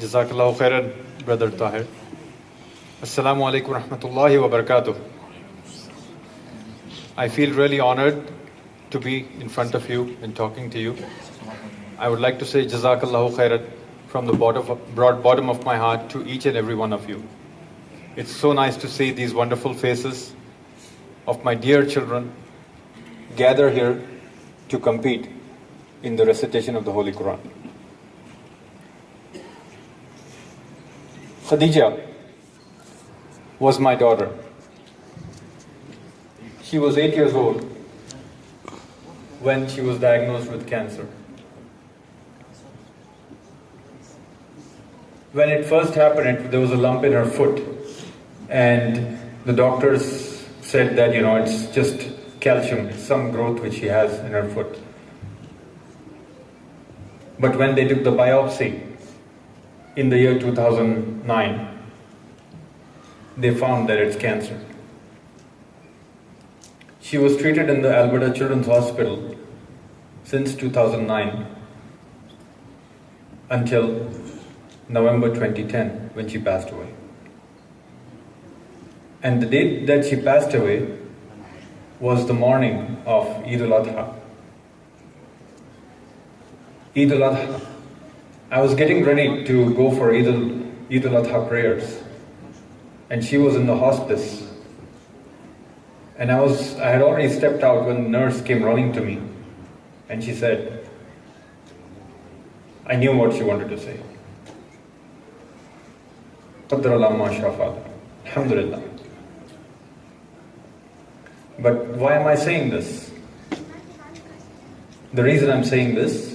Jazakallahu khairan, Brother Tahir. Assalamu alaikum rahmatullahi wa barakatuh. I feel really honored to be in front of you and talking to you. I would like to say Jazakallahu khairan from the broad bottom of my heart to each and every one of you. It's so nice to see these wonderful faces of my dear children gather here to compete in the recitation of the Holy Quran. Khadija was my daughter. She was 8 years old when she was diagnosed with cancer. When it first happened, there was a lump in her foot, and the doctors said that, it's just calcium, some growth which she has in her foot. But when they took the biopsy in the year 2009, they found that it's cancer. She was treated in the Alberta Children's Hospital since 2009 until November 2010 when she passed away. And the date that she passed away was the morning of Eid al-Adha. Eid al-Adha. I was getting ready to go for Eid al-Adha prayers, and she was in the hospice. And I had already stepped out when the nurse came running to me, and she said, I knew what she wanted to say. Qadr Allah ma sha fa'al. Alhamdulillah. But why am I saying this? The reason I'm saying this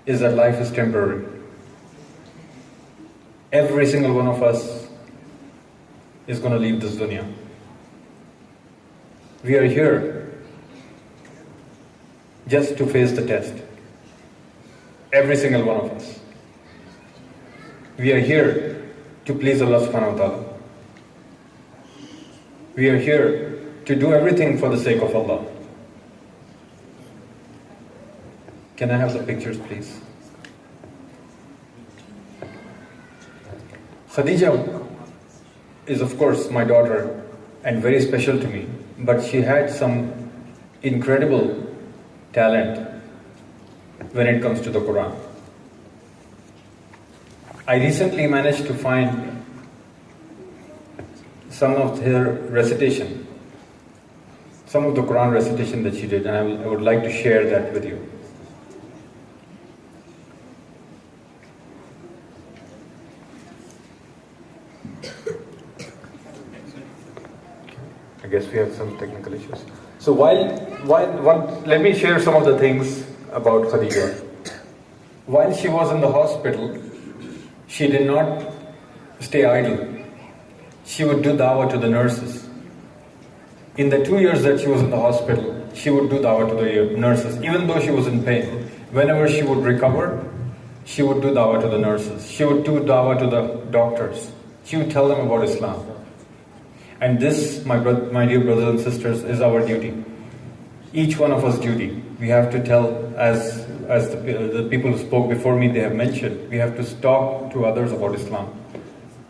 is that life is temporary. Every single one of us is going to leave this dunya. We are here just to face the test. Every single one of us. We are here to please Allah subhanahu wa ta'ala. We are here to do everything for the sake of Allah. Can I have the pictures, please? Khadija is, of course, my daughter and very special to me, but she had some incredible talent when it comes to the Quran. I recently managed to find some of her recitation, some of the Quran recitation that she did, and I would like to share that with you. I guess we have some technical issues. So let me share some of the things about Khadija. While she was in the hospital, she did not stay idle. She would do dawah to the nurses. In the 2 years that she was in the hospital, she would do dawah to the nurses, even though she was in pain. Whenever she would recover, she would do dawah to the nurses. She would do dawah to the doctors. She would tell them about Islam. And this, my dear brothers and sisters, is our duty. Each one of us duty. We have to tell, as the people who spoke before me, they have mentioned, we have to talk to others about Islam.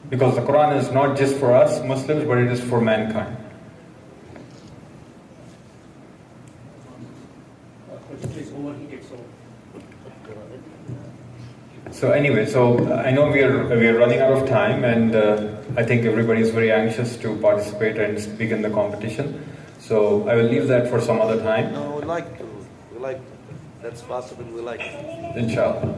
Because the Quran is not just for us Muslims, but it is for mankind. So anyway, I know we are running out of time, and I think everybody is very anxious to participate and speak in the competition. So I will leave that for some other time. No, we like to. That's possible. We like to. Inshallah.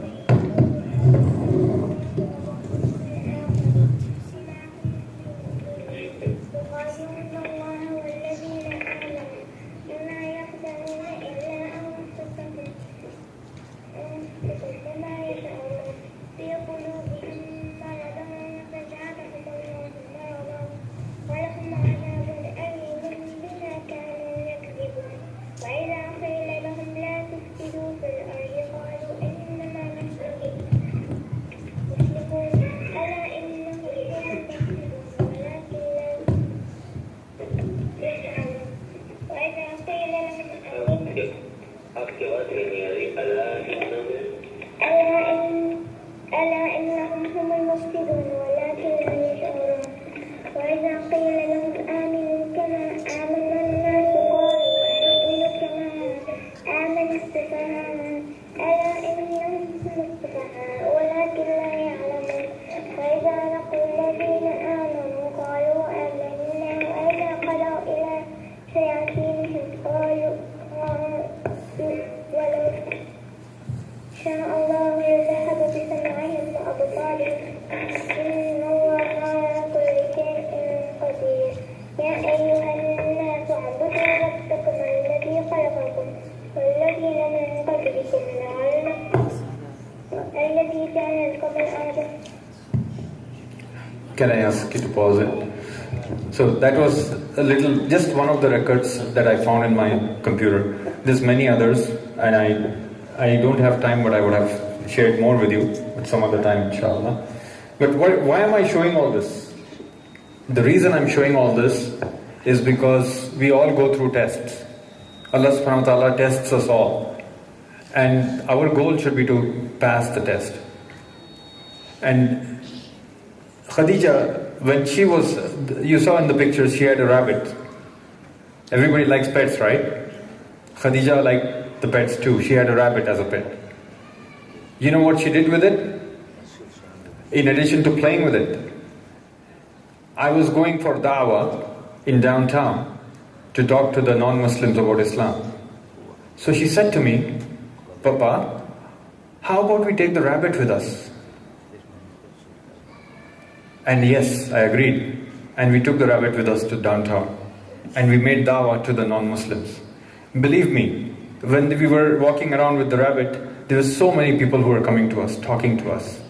ألا إنهم ربكم الذي خلقكم والذين من قبلكم لعلكم الذي جعل لكم الأرض. Can I ask you to pause it? So that was a little, just one of the records that I found in my computer. There's many others, and I don't have time, but I would have shared more with you at some other time, inshallah. But why am I showing all this? The reason I'm showing all this is because we all go through tests. Allah subhanahu wa ta'ala tests us all. And our goal should be to pass the test. And Khadija, when she was, you saw in the pictures, she had a rabbit. Everybody likes pets, right? Khadija liked the pets too. She had a rabbit as a pet. You know what she did with it? In addition to playing with it, I was going for da'wah in downtown to talk to the non-Muslims about Islam. So she said to me, Papa, how about we take the rabbit with us? And yes, I agreed. And we took the rabbit with us to downtown. And we made da'wah to the non-Muslims. Believe me, when we were walking around with the rabbit, there were so many people who were coming to us, talking to us.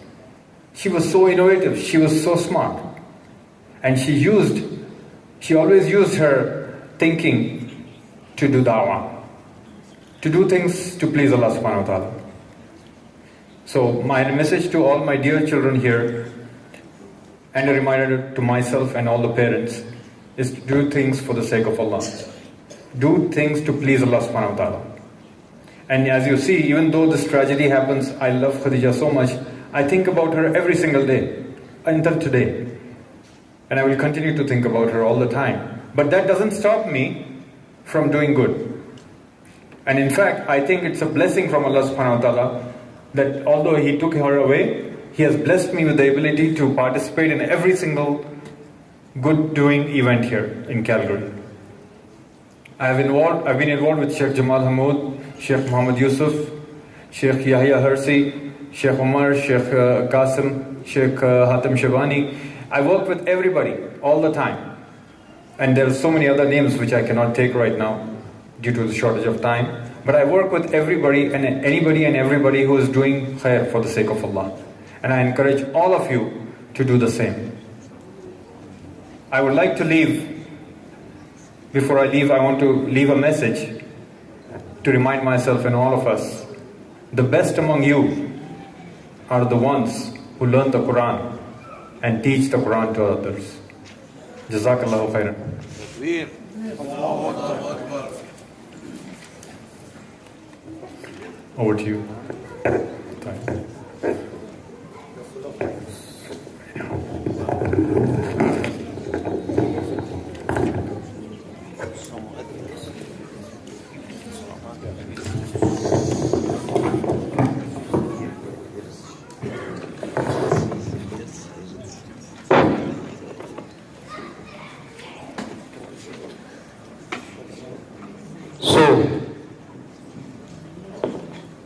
She was so innovative, she was so smart. And she always used her thinking to do da'wah, to do things to please Allah subhanahu wa ta'ala. So my message to all my dear children here, and a reminder to myself and all the parents, is to do things for the sake of Allah. Do things to please Allah subhanahu wa ta'ala. And as you see, even though this tragedy happens, I love Khadija so much, I think about her every single day, until today. And I will continue to think about her all the time. But that doesn't stop me from doing good. And in fact, I think it's a blessing from Allah subhanahu wa ta'ala that although He took her away, He has blessed me with the ability to participate in every single good doing event here in Calgary. I've been involved with Sheikh Jamal Hamoud, Sheikh Muhammad Yusuf, Sheikh Yahya Hersi, Sheikh Umar, Sheikh Qasim, Sheikh Hatem Shabani. I work with everybody all the time. And there are so many other names which I cannot take right now due to the shortage of time. But I work with everybody and anybody and everybody who is doing khair for the sake of Allah. And I encourage all of you to do the same. I would like to leave. Before I leave, I want to leave a message to remind myself and all of us. The best among you are the ones who learn the Quran and teach the Quran to others. Jazakallahu khairan. Over to you. Thank you.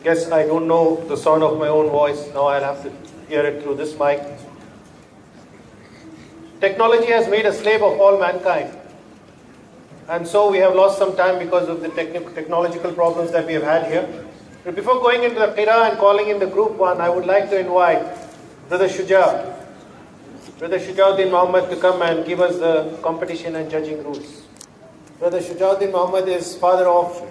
Guess I don't know the sound of my own voice. Now I'll have to hear it through this mic. Technology has made a slave of all mankind. And so we have lost some time because of the technological problems that we have had here. But before going into the Qira'a and calling in the group one, I would like to invite Brother Shujauddin Muhammad to come and give us the competition and judging rules. Brother Shujauddin Muhammad is father of